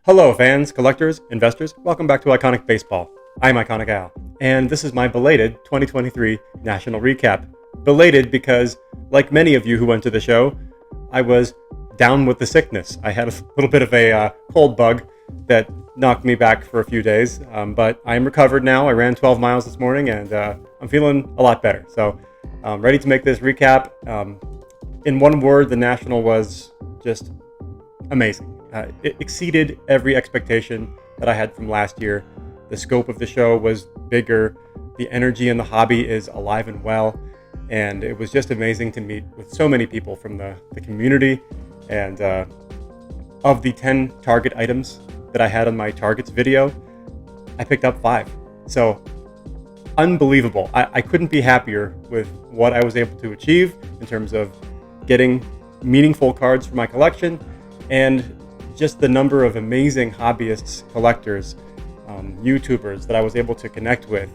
Hello fans, collectors, investors, welcome back to Iconic Baseball. I'm Iconic Al, and this is my belated 2023 National Recap. Belated because, like many of you who went to the show, I was down with the sickness. I had a little bit of a cold bug that knocked me back for a few days, but I'm recovered now. I ran 12 miles this morning and I'm feeling a lot better. So I'm ready to make this recap. In one word, the National was just amazing. It exceeded every expectation that I had from last year. The scope of the show was bigger. The energy in the hobby is alive and well. And it was just amazing to meet with so many people from the community. And of the 10 target items that I had on my targets video, I picked up 5. So unbelievable. I couldn't be happier with what I was able to achieve in terms of getting meaningful cards for my collection and just the number of amazing hobbyists, collectors, YouTubers that I was able to connect with.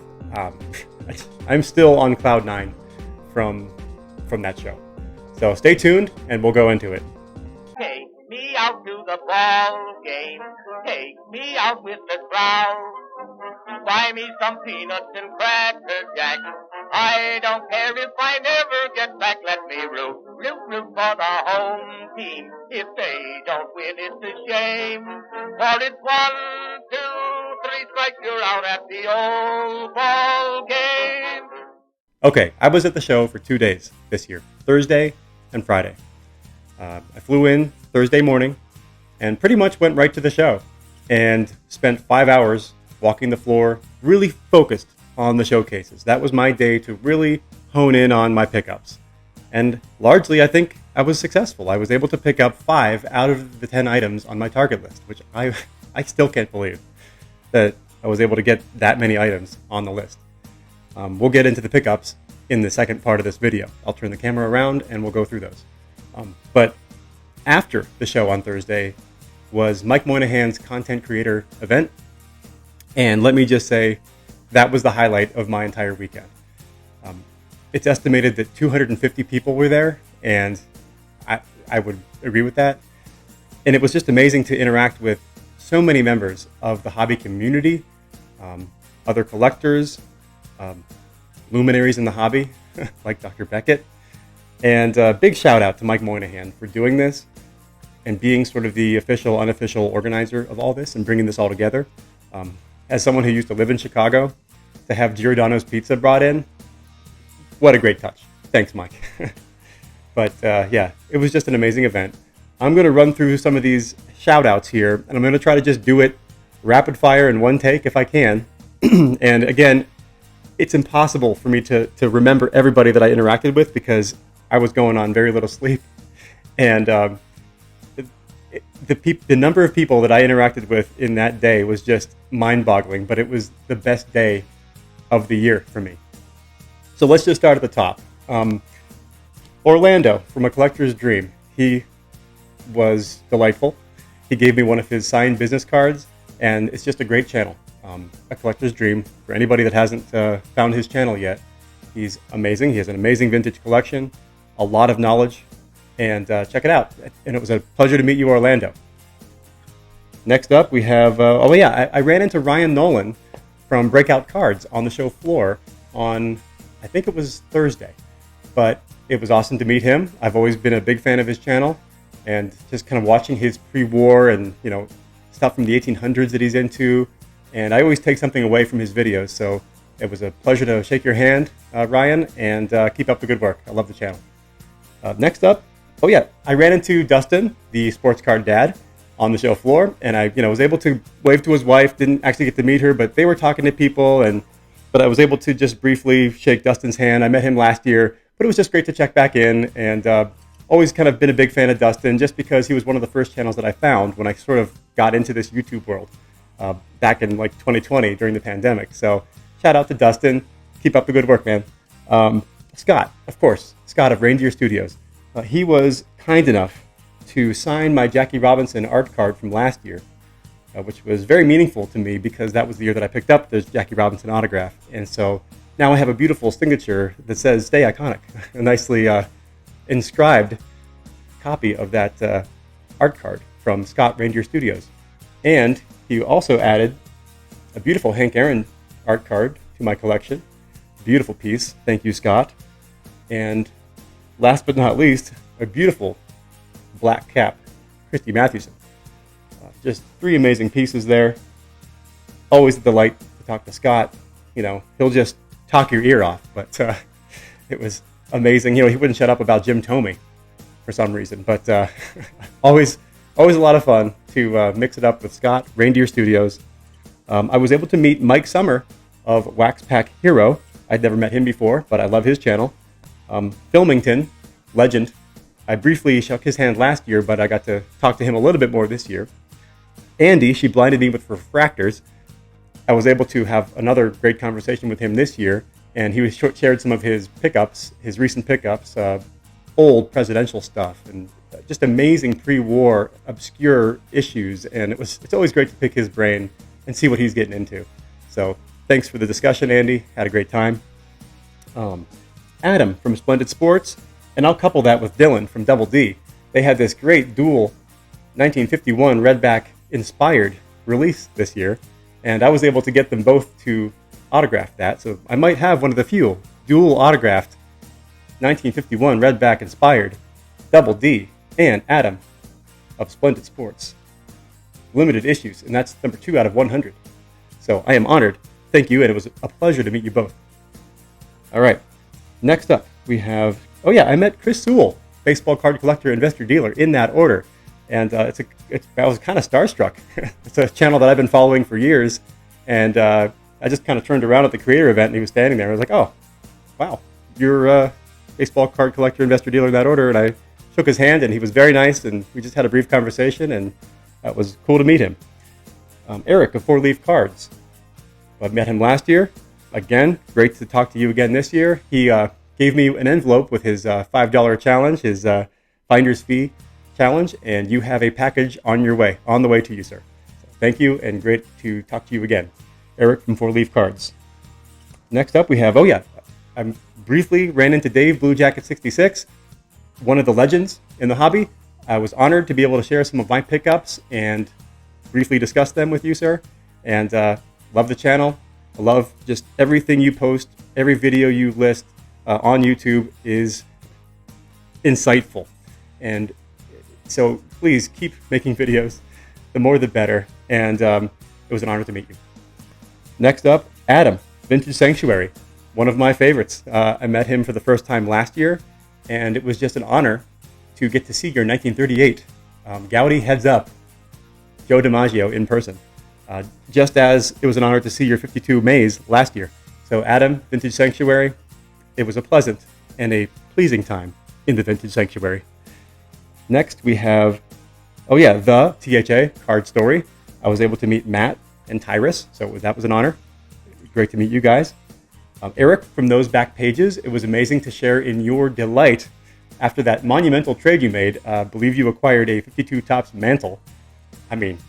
I'm still on cloud 9 from that show. So stay tuned and we'll go into it. Take me out to the ball game. Take me out with the crowd. Buy me some peanuts and cracker jack. I don't care if I never get back. Let me root for the home team. If they don't win, it's a shame. For it's 1, 2, 3 strikes, you're out at the old ball game. Okay, I was at the show for 2 days this year, Thursday and Friday. I flew in Thursday morning and pretty much went right to the show and spent 5 hours walking the floor, really focused on the showcases. That was my day to really hone in on my pickups. And largely, I think I was successful. I was able to pick up 5 out of the 10 items on my target list, which I still can't believe that I was able to get that many items on the list. We'll get into the pickups in the second part of this video. I'll turn the camera around and we'll go through those. But after the show on Thursday was Mike Moynihan's content creator event. And let me just say, that was the highlight of my entire weekend. It's estimated that 250 people were there, and I would agree with that. And it was just amazing to interact with so many members of the hobby community, other collectors, luminaries in the hobby, like Dr. Beckett. And a big shout out to Mike Moynihan for doing this and being sort of the official, unofficial organizer of all this and bringing this all together. As someone who used to live in Chicago, to have Giordano's Pizza brought in, what a great touch. Thanks, Mike. But yeah, it was just an amazing event. I'm going to run through some of these shout outs here, and I'm going to try to just do it rapid fire in one take if I can. And again, it's impossible for me to remember everybody that I interacted with because I was going on very little sleep. And the number of people that I interacted with in that day was just mind-boggling, but it was the best day of the year for me. So let's just start at the top. Orlando from A Collector's Dream. He was delightful. He gave me one of his signed business cards, and it's just a great channel. A Collector's Dream. For anybody that hasn't found his channel yet, he's amazing. He has an amazing vintage collection, a lot of knowledge, and check it out. And it was a pleasure to meet you, Orlando. Next up, we have, I ran into Ryan Nolan from Breakout Cards on the show floor on, I think it was Thursday. But it was awesome to meet him. I've always been a big fan of his channel, and just kind of watching his pre-war and, stuff from the 1800s that he's into. And I always take something away from his videos. So it was a pleasure to shake your hand, Ryan, and keep up the good work. I love the channel. Next up, I ran into Dustin, the sports card dad, on the show floor, and I, was able to wave to his wife. Didn't actually get to meet her, but they were talking to people, but I was able to just briefly shake Dustin's hand. I met him last year, but it was just great to check back in, and always kind of been a big fan of Dustin, just because he was one of the first channels that I found when I sort of got into this YouTube world back in 2020 during the pandemic. So shout out to Dustin. Keep up the good work, man. Scott, of course, Scott of Reindeer Studios. He was kind enough to sign my Jackie Robinson art card from last year, which was very meaningful to me because that was the year that I picked up the Jackie Robinson autograph. And so now I have a beautiful signature that says "Stay Iconic," a nicely inscribed copy of that art card from Scott Reindeer Studios. And he also added a beautiful Hank Aaron art card to my collection. Beautiful piece. Thank you, Scott. And last but not least, a beautiful black cap, Christy Mathewson. Just 3 amazing pieces there. Always a delight to talk to Scott. You know, he'll just talk your ear off, but it was amazing. You know, he wouldn't shut up about Jim Tomey for some reason, but always a lot of fun to mix it up with Scott, Reindeer Studios. I was able to meet Mike Summer of Wax Pack Hero. I'd never met him before, but I love his channel. Filmington, legend. I briefly shook his hand last year, but I got to talk to him a little bit more this year. Andy, she blinded me with refractors. I was able to have another great conversation with him this year, and he shared some of his pickups, his recent pickups, old presidential stuff, and just amazing pre-war obscure issues. And it's always great to pick his brain and see what he's getting into. So thanks for the discussion, Andy. Had a great time. Adam from Splendid Sports, and I'll couple that with Dylan from Double D. They had this great dual 1951 Redback inspired release this year, and I was able to get them both to autograph that. So I might have one of the few dual autographed 1951 Redback inspired Double D and Adam of Splendid Sports. Limited issues, and that's number 2 out of 100. So I am honored. Thank you, and it was a pleasure to meet you both. All right, next up we have, I met Chris Sewell, baseball card collector, investor, dealer, in that order. And I was kind of starstruck. It's a channel that I've been following for years, and I just kind of turned around at the creator event, and he was standing there. I was like, oh, wow, you're a baseball card collector, investor, dealer in that order. And I shook his hand, and he was very nice, and we just had a brief conversation, and it was cool to meet him. Eric of 4 Leaf Cards. I met him last year. Again, great to talk to you again this year. He gave me an envelope with his $5 challenge, his finder's fee challenge, and you have a package on the way to you, sir. So thank you, and great to talk to you again. Eric from 4 Leaf Cards. Next up we have, I briefly ran into Dave Blue Jacket 66, one of the legends in the hobby. I was honored to be able to share some of my pickups and briefly discuss them with you, sir. And love the channel. I love just everything you post. Every video you list on YouTube is insightful. And so please keep making videos. The more the better. And it was an honor to meet you. Next up, Adam, Vintage Sanctuary. One of my favorites. I met him for the first time last year, and it was just an honor to get to see your 1938 Gaudy Heads Up Joe DiMaggio in person. Just as it was an honor to see your 52 Mays last year. So Adam, Vintage Sanctuary, it was a pleasant and a pleasing time in the Vintage Sanctuary. Next we have, the THA Card Story. I was able to meet Matt and Tyrus, so that was an honor. Great to meet you guys. Eric from Those Back Pages, it was amazing to share in your delight after that monumental trade you made. I believe you acquired a 52 Topps mantle. I mean,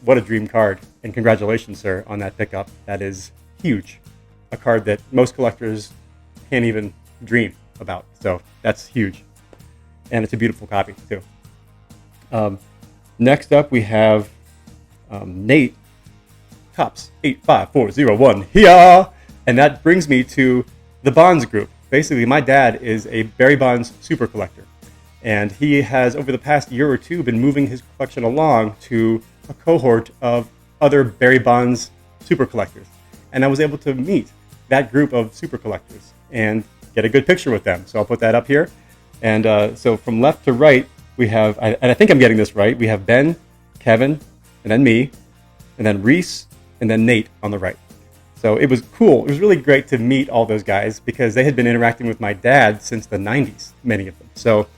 what a dream card. And congratulations, sir, on that pickup. That is huge. A card that most collectors can't even dream about. So that's huge. And it's a beautiful copy, too. Next up, we have Nate Topps 85401 here. And that brings me to the Bonds group. Basically, my dad is a Barry Bonds super collector. And he has, over the past year or two, been moving his collection along to a cohort of other Barry Bonds super collectors. And I was able to meet that group of super collectors and get a good picture with them. So I'll put that up here. And so from left to right, we have, and I think I'm getting this right, we have Ben, Kevin, and then me, and then Reese, and then Nate on the right. So it was cool. It was really great to meet all those guys because they had been interacting with my dad since the 90s, many of them. So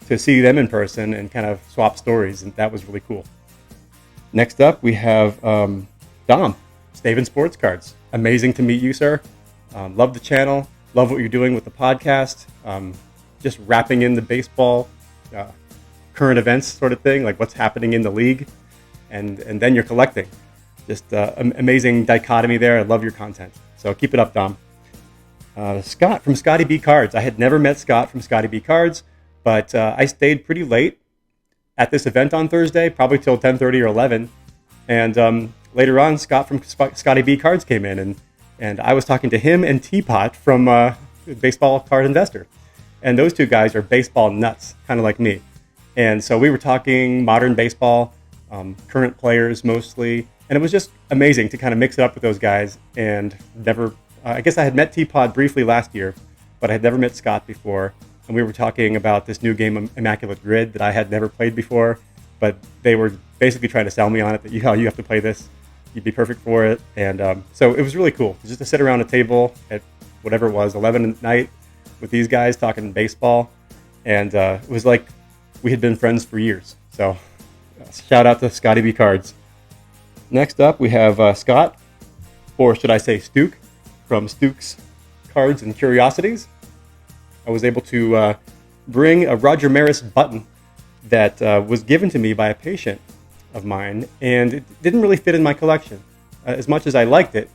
to see them in person and kind of swap stories, and that was really cool. Next up, we have Dom, Staven Sports Cards. Amazing to meet you, sir. Love the channel. Love what you're doing with the podcast. Just wrapping in the baseball current events sort of thing, like what's happening in the league. And then you're collecting. Just amazing dichotomy there. I love your content. So keep it up, Dom. Scott from Scotty B Cards. I had never met Scott from Scotty B Cards, but I stayed pretty late at this event on Thursday, probably till 10:30 or 11. And later on, Scott from Scotty B Cards came in, and I was talking to him and Teapot from Baseball Card Investor. And those two guys are baseball nuts, kind of like me. And so we were talking modern baseball, current players mostly. And it was just amazing to kind of mix it up with those guys. And never, I guess I had met Teapot briefly last year, but I had never met Scott before. And we were talking about this new game, Immaculate Grid, that I had never played before. But they were basically trying to sell me on it, that you have to play this. You'd be perfect for it. And so it was really cool just to sit around a table at whatever it was, 11 at night, with these guys talking baseball. And it was like we had been friends for years. So shout out to Scotty B Cards. Next up, we have Scott, or should I say Stuke, from Stuke's Cards and Curiosities. I was able to bring a Roger Maris button that was given to me by a patient of mine, and it didn't really fit in my collection. As much as I liked it,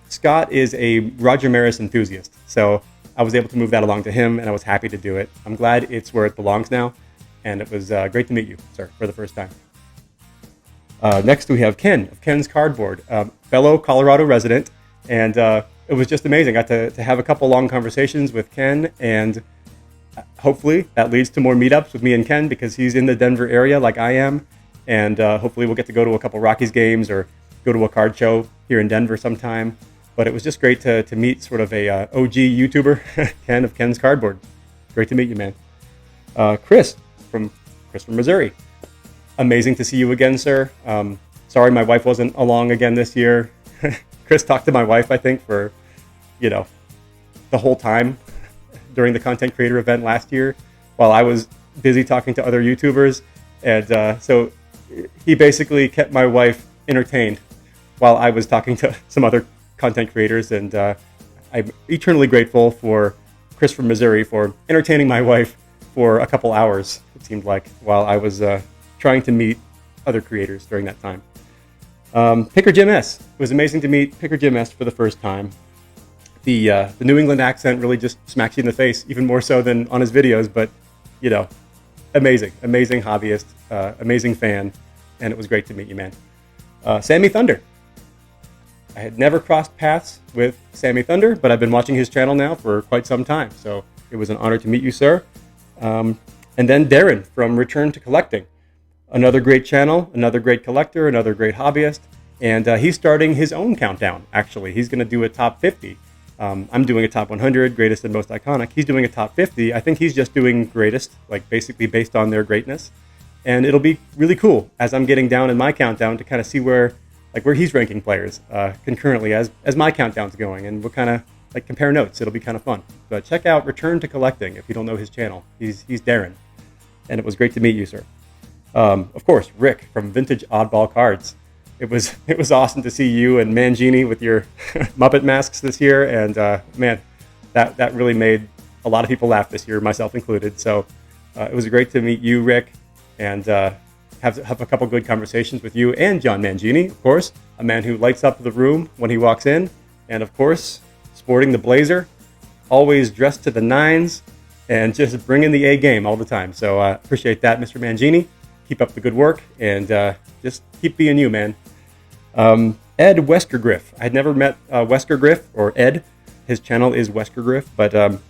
Scott is a Roger Maris enthusiast, so I was able to move that along to him, and I was happy to do it. I'm glad it's where it belongs now, and it was great to meet you, sir, for the first time. Next, we have Ken of Ken's Cardboard, fellow Colorado resident, and it was just amazing. I got to have a couple long conversations with Ken, and hopefully that leads to more meetups with me and Ken, because he's in the Denver area like I am, and hopefully we'll get to go to a couple Rockies games or go to a card show here in Denver sometime. But it was just great to meet sort of a OG YouTuber, Ken of Ken's Cardboard. Great to meet you, man. Chris from Missouri. Amazing to see you again, sir. Sorry my wife wasn't along again this year. Chris talked to my wife, I think, for, the whole time during the content creator event last year, while I was busy talking to other YouTubers. And so he basically kept my wife entertained while I was talking to some other content creators. And I'm eternally grateful for Chris from Missouri for entertaining my wife for a couple hours, it seemed like, while I was trying to meet other creators during that time. Picker Jim S. It was amazing to meet Picker Jim S. for the first time. The New England accent really just smacks you in the face, even more so than on his videos, but, amazing hobbyist, amazing fan, and it was great to meet you, man. Sammy Thunder. I had never crossed paths with Sammy Thunder, but I've been watching his channel now for quite some time, so it was an honor to meet you, sir. And then Darren from Return to Collecting. Another great channel, another great collector, another great hobbyist, and he's starting his own countdown, actually. He's going to do a top 50. I'm doing a top 100, greatest and most iconic. He's doing a top 50. I think he's just doing greatest, like basically based on their greatness. And it'll be really cool as I'm getting down in my countdown to kind of see where he's ranking players concurrently as my countdown's going, and we'll kind of compare notes. It'll be kind of fun. But check out Return to Collecting if you don't know his channel. He's Darren, and it was great to meet you, sir. Of course, Rick from Vintage Oddball Cards. It was awesome to see you and Mangini with your Muppet masks this year, and man, that really made a lot of people laugh this year, myself included. So it was great to meet you, Rick, and have a couple good conversations with you and John Mangini, of course, a man who lights up the room when he walks in, and of course, sporting the blazer, always dressed to the nines, and just bringing the A game all the time. So appreciate that, Mr. Mangini. Keep up the good work, and just keep being you, man. Ed Weskergriff. I had never met Weskergriff, or Ed. His channel is Weskergriff, but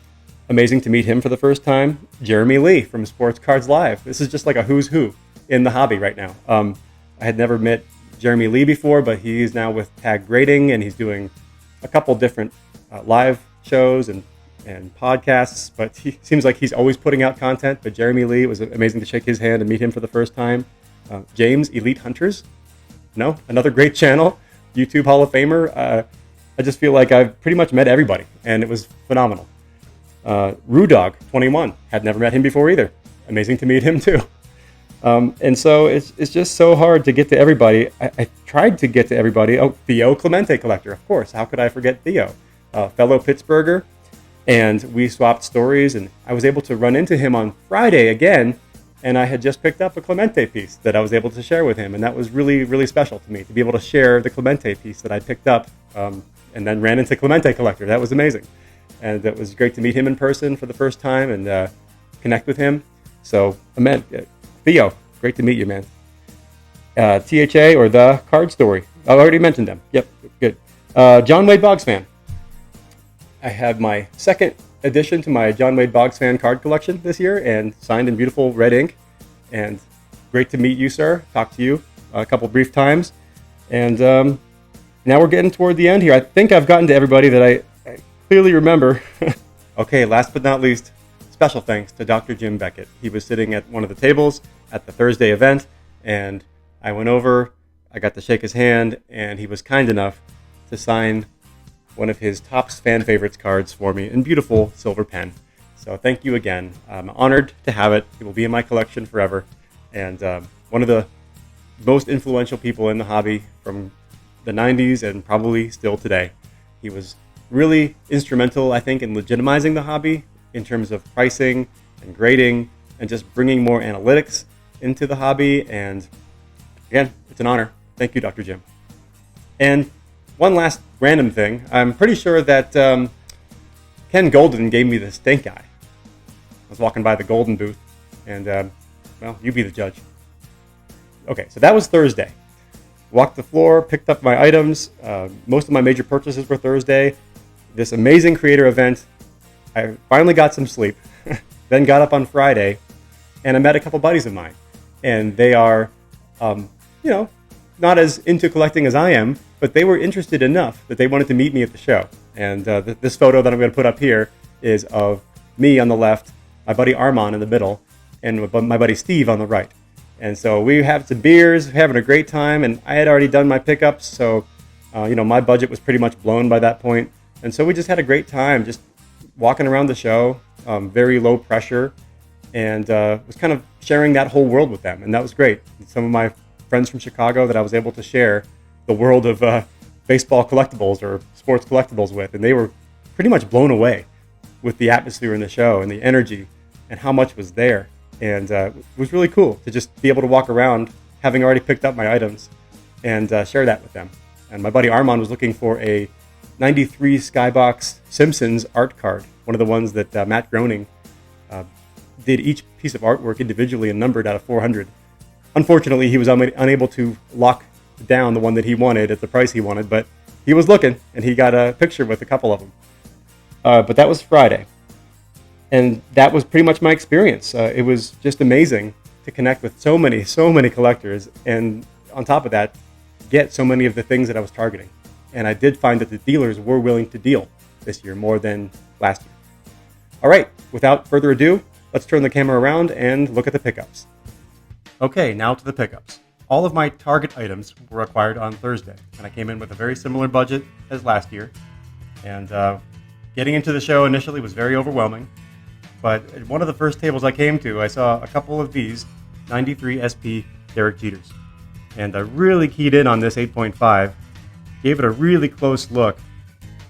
amazing to meet him for the first time. Jeremy Lee from Sports Cards Live. This is just like a who's who in the hobby right now. I had never met Jeremy Lee before, but he's now with Tag Grading, and he's doing a couple different live shows and podcasts, but he seems like he's always putting out content. But Jeremy Lee, it was amazing to shake his hand and meet him for the first time. James, Elite Hunters. Another great channel, YouTube Hall of Famer. I just feel like I've pretty much met everybody, and it was phenomenal. Rudog 21, had never met him before either. Amazing to meet him too. And so it's just so hard to get to everybody. I tried to get to everybody. Oh, Theo Clemente Collector, of course. How could I forget Theo? Fellow Pittsburgher. And we swapped stories, and I was able to run into him on Friday again, and I had just picked up a Clemente piece that I was able to share with him, and that was really, really special to me, to be able to share the Clemente piece that I picked up, and then ran into Clemente Collector. That was amazing. And it was great to meet him in person for the first time and connect with him. So, Theo, great to meet you, man. THA or The Card Story. I already mentioned them. Yep, good. John Wade Boggs fan. I have my second addition to my John Wade Boggs fan card collection this year, and signed in beautiful red ink. And great to meet you, sir. Talk to you a couple brief times. And now we're getting toward the end here. I think I've gotten to everybody that I clearly remember. Okay, last but not least, special thanks to Dr. Jim Beckett. He was sitting at one of the tables at the Thursday event, and I went over, I got to shake his hand, and he was kind enough to sign one of his Topps fan favorites cards for me in beautiful silver pen. So thank you again. I'm honored to have it. It will be in my collection forever. And one of the most influential people in the hobby from the 90s and probably still today. He was really instrumental, I think, in legitimizing the hobby in terms of pricing and grading and just bringing more analytics into the hobby. And again, it's an honor. Thank you, Dr. Jim. And one last random thing. I'm pretty sure that Ken Golden gave me the stink eye. I was walking by the Golden booth, and, well, you be the judge. Okay, so that was Thursday. Walked the floor, picked up my items. Most of my major purchases were Thursday. This amazing creator event. I finally got some sleep, then got up on Friday, and I met a couple buddies of mine. And they are, not as into collecting as I am, but they were interested enough that they wanted to meet me at the show. And this photo that I'm going to put up here is of me on the left, my buddy Armand in the middle, and my buddy Steve on the right. And so we have some beers, having a great time, and I had already done my pickups, so my budget was pretty much blown by that point. And so we just had a great time, just walking around the show, very low pressure, and was kind of sharing that whole world with them, and that was great. And some of my friends from Chicago that I was able to share the world of baseball collectibles or sports collectibles with, and they were pretty much blown away with the atmosphere in the show and the energy and how much was there. And it was really cool to just be able to walk around having already picked up my items and share that with them. And my buddy Armand was looking for a 93 Skybox Simpsons art card, one of the ones that Matt Groening did each piece of artwork individually and numbered out of 400. Unfortunately, he was unable to lock down the one that he wanted at the price he wanted, but he was looking, and he got a picture with a couple of them. But that was Friday. And that was pretty much my experience. It was just amazing to connect with so many collectors, and on top of that, get so many of the things that I was targeting. And I did find that the dealers were willing to deal this year more than last year. All right, without further ado, let's turn the camera around and look at the pickups. Okay, now to the pickups. All of my target items were acquired on Thursday, and I came in with a very similar budget as last year. And getting into the show initially was very overwhelming. But at one of the first tables I came to, I saw a couple of these 93 SP Derek Jeters. And I really keyed in on this 8.5, gave it a really close look,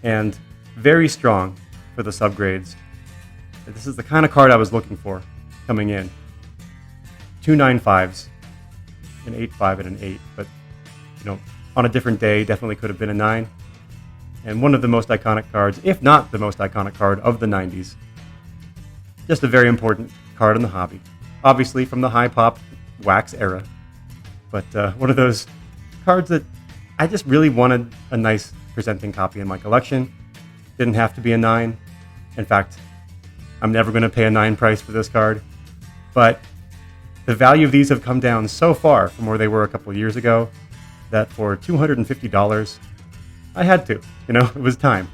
and very strong for the subgrades. This is the kind of card I was looking for coming in. 2 9.5s, an 8.5 and an 8, but on a different day, definitely could have been a 9. And one of the most iconic cards, if not the most iconic card of the 90s. Just a very important card in the hobby. Obviously from the high pop wax era, but one of those cards that I just really wanted a nice presenting copy in my collection. Didn't have to be a 9. In fact, I'm never going to pay a 9 price for this card, but the value of these have come down so far from where they were a couple of years ago that for $250, I had to. It was time.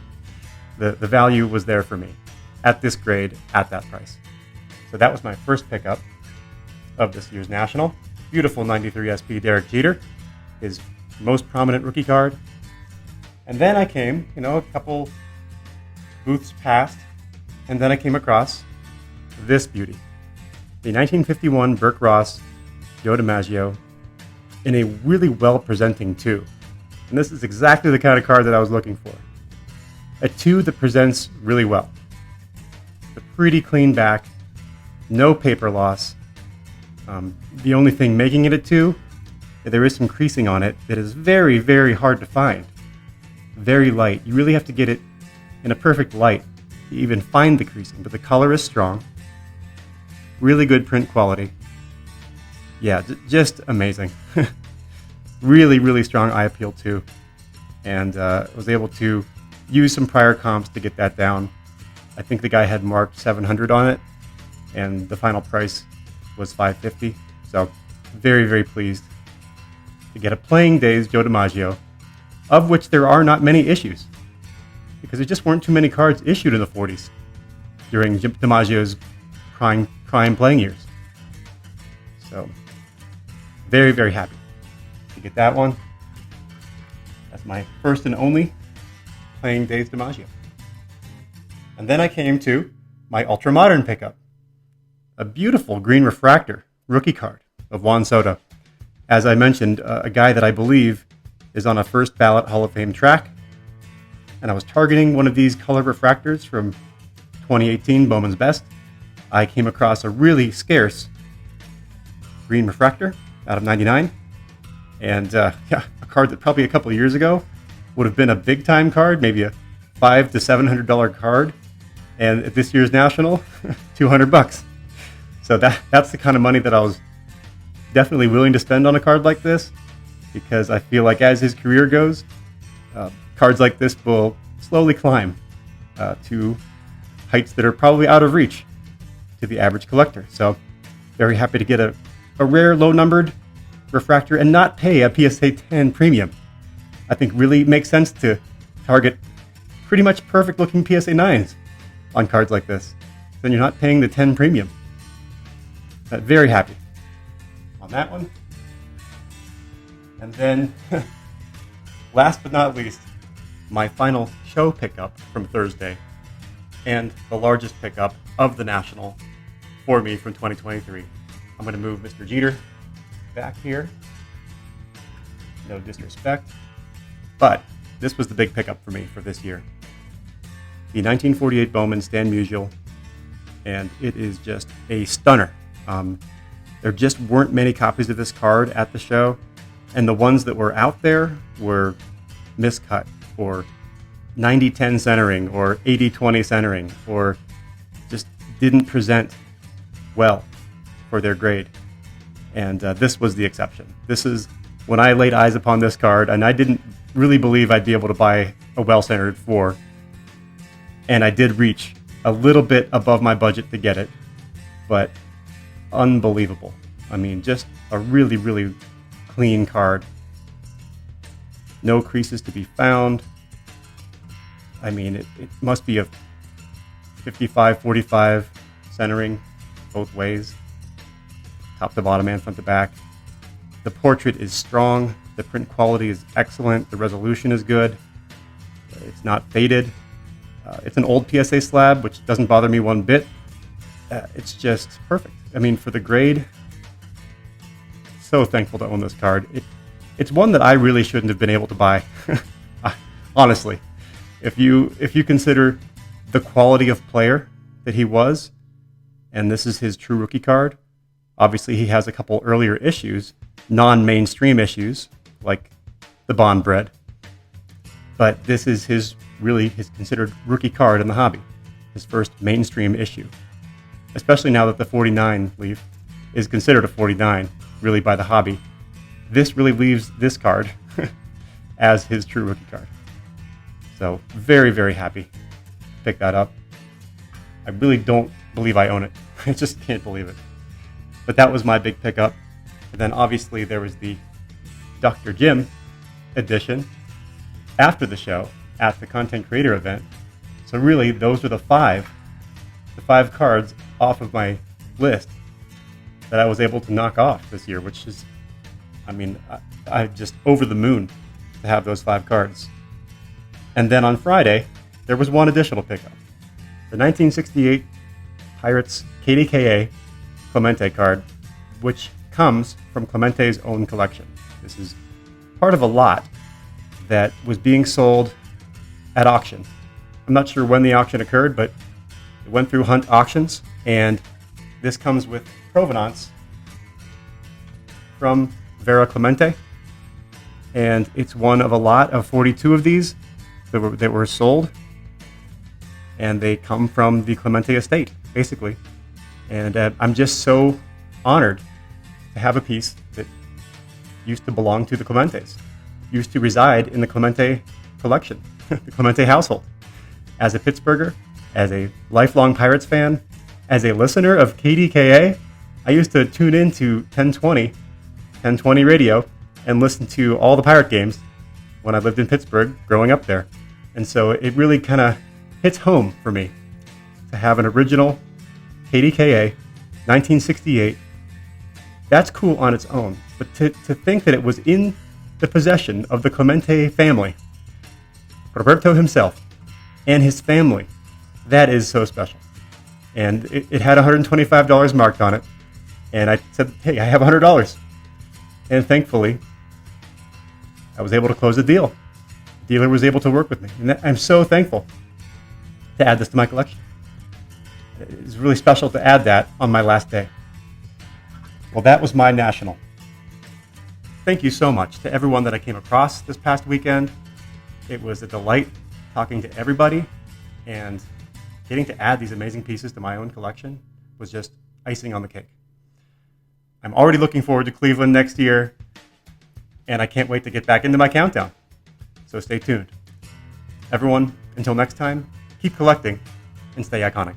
The value was there for me at this grade, at that price. So that was my first pickup of this year's National. Beautiful 93 SP Derek Jeter, his most prominent rookie card. And then I came, a couple booths past, and then I came across this beauty. The 1951 Burke Ross Joe DiMaggio in a really well-presenting 2. And this is exactly the kind of card that I was looking for. A 2 that presents really well. A pretty clean back, no paper loss. The only thing making it a 2, there is some creasing on it that is very, very hard to find. Very light. You really have to get it in a perfect light to even find the creasing, but the color is strong. Really good print quality. Yeah, just amazing. Really, really strong eye appeal too. And was able to use some prior comps to get that down. I think the guy had marked 700 on it, and the final price was 550. So very, very pleased to get a playing days Joe DiMaggio, of which there are not many issues, because there just weren't too many cards issued in the 40s during DiMaggio's prime playing years. So very, very happy to get that one. That's my first and only playing days DiMaggio. And then I came to my ultra modern pickup, a beautiful green refractor rookie card of Juan Soto. As I mentioned, a guy that I believe is on a first ballot Hall of Fame track. And I was targeting one of these color refractors from 2018 Bowman's Best. I came across a really scarce green refractor out of 99. And a card that probably a couple of years ago would have been a big time card, maybe a $500 to $700 card. And at this year's National, $200. So that's the kind of money that I was definitely willing to spend on a card like this, because I feel like as his career goes, cards like this will slowly climb to heights that are probably out of reach to the average collector. So very happy to get a rare low-numbered refractor and not pay a PSA 10 premium. I think really makes sense to target pretty much perfect-looking PSA 9s on cards like this. Then you're not paying the 10 premium. Very happy on that one. And then, last but not least, my final show pickup from Thursday, and the largest pickup of the National for me from 2023. I'm going to move Mr. Jeter back here. No disrespect. But this was the big pickup for me for this year. The 1948 Bowman Stan Musial, and it is just a stunner. There just weren't many copies of this card at the show, and the ones that were out there were miscut, or 90-10 centering, or 80-20 centering, or just didn't present well for their grade. And this was the exception. This is when I laid eyes upon this card, and I didn't really believe I'd be able to buy a well-centered 4. And I did reach a little bit above my budget to get it, but unbelievable. I mean, just a really, really clean card. No creases to be found. I mean, it must be a 55-45 centering both ways, top to bottom and front to back. The portrait is strong. The print quality is excellent. The resolution is good. It's not faded. It's an old PSA slab, which doesn't bother me one bit. It's just perfect. I mean, for the grade, so thankful to own this card. It's one that I really shouldn't have been able to buy. Honestly, if you consider the quality of player that he was, and this is his true rookie card, obviously he has a couple earlier issues, non-mainstream issues, like the Bond Bread. But this is his considered rookie card in the hobby, his first mainstream issue. Especially now that the 49 leaf is considered a 49, really, by the hobby. This really leaves this card as his true rookie card. So very, very happy to pick that up. I really don't believe I own it. I just can't believe it. But that was my big pickup. And then obviously there was the Dr. Jim edition after the show at the content creator event. So really those were the five cards off of my list that I was able to knock off this year, which is, I mean, I'm just over the moon to have those 5 cards. And then on Friday, there was one additional pickup. The 1968 Pirates KDKA Clemente card, which comes from Clemente's own collection. This is part of a lot that was being sold at auction. I'm not sure when the auction occurred, but it went through Hunt Auctions, and this comes with provenance from Vera Clemente, and it's one of a lot of 42 of these that were sold, and they come from the Clemente estate, basically. And I'm just so honored to have a piece that used to belong to the Clementes, used to reside in the Clemente collection, the Clemente household. As a Pittsburgher, as a lifelong Pirates fan, as a listener of KDKA, I used to tune into 1020 radio and listen to all the Pirate games when I lived in Pittsburgh growing up there. And so it really kind of hits home for me to have an original KDKA 1968. That's cool on its own. But to think that it was in the possession of the Clemente family, Roberto himself and his family, that is so special. And it had $125 marked on it. And I said, hey, I have $100. And thankfully, I was able to close the deal. The dealer was able to work with me. And I'm so thankful to add this to my collection. It's really special to add that on my last day. Well, that was my national. Thank you so much to everyone that I came across this past weekend. It was a delight talking to everybody, and getting to add these amazing pieces to my own collection was just icing on the cake. I'm already looking forward to Cleveland next year, and I can't wait to get back into my countdown. So stay tuned. Everyone, until next time, keep collecting and stay iconic.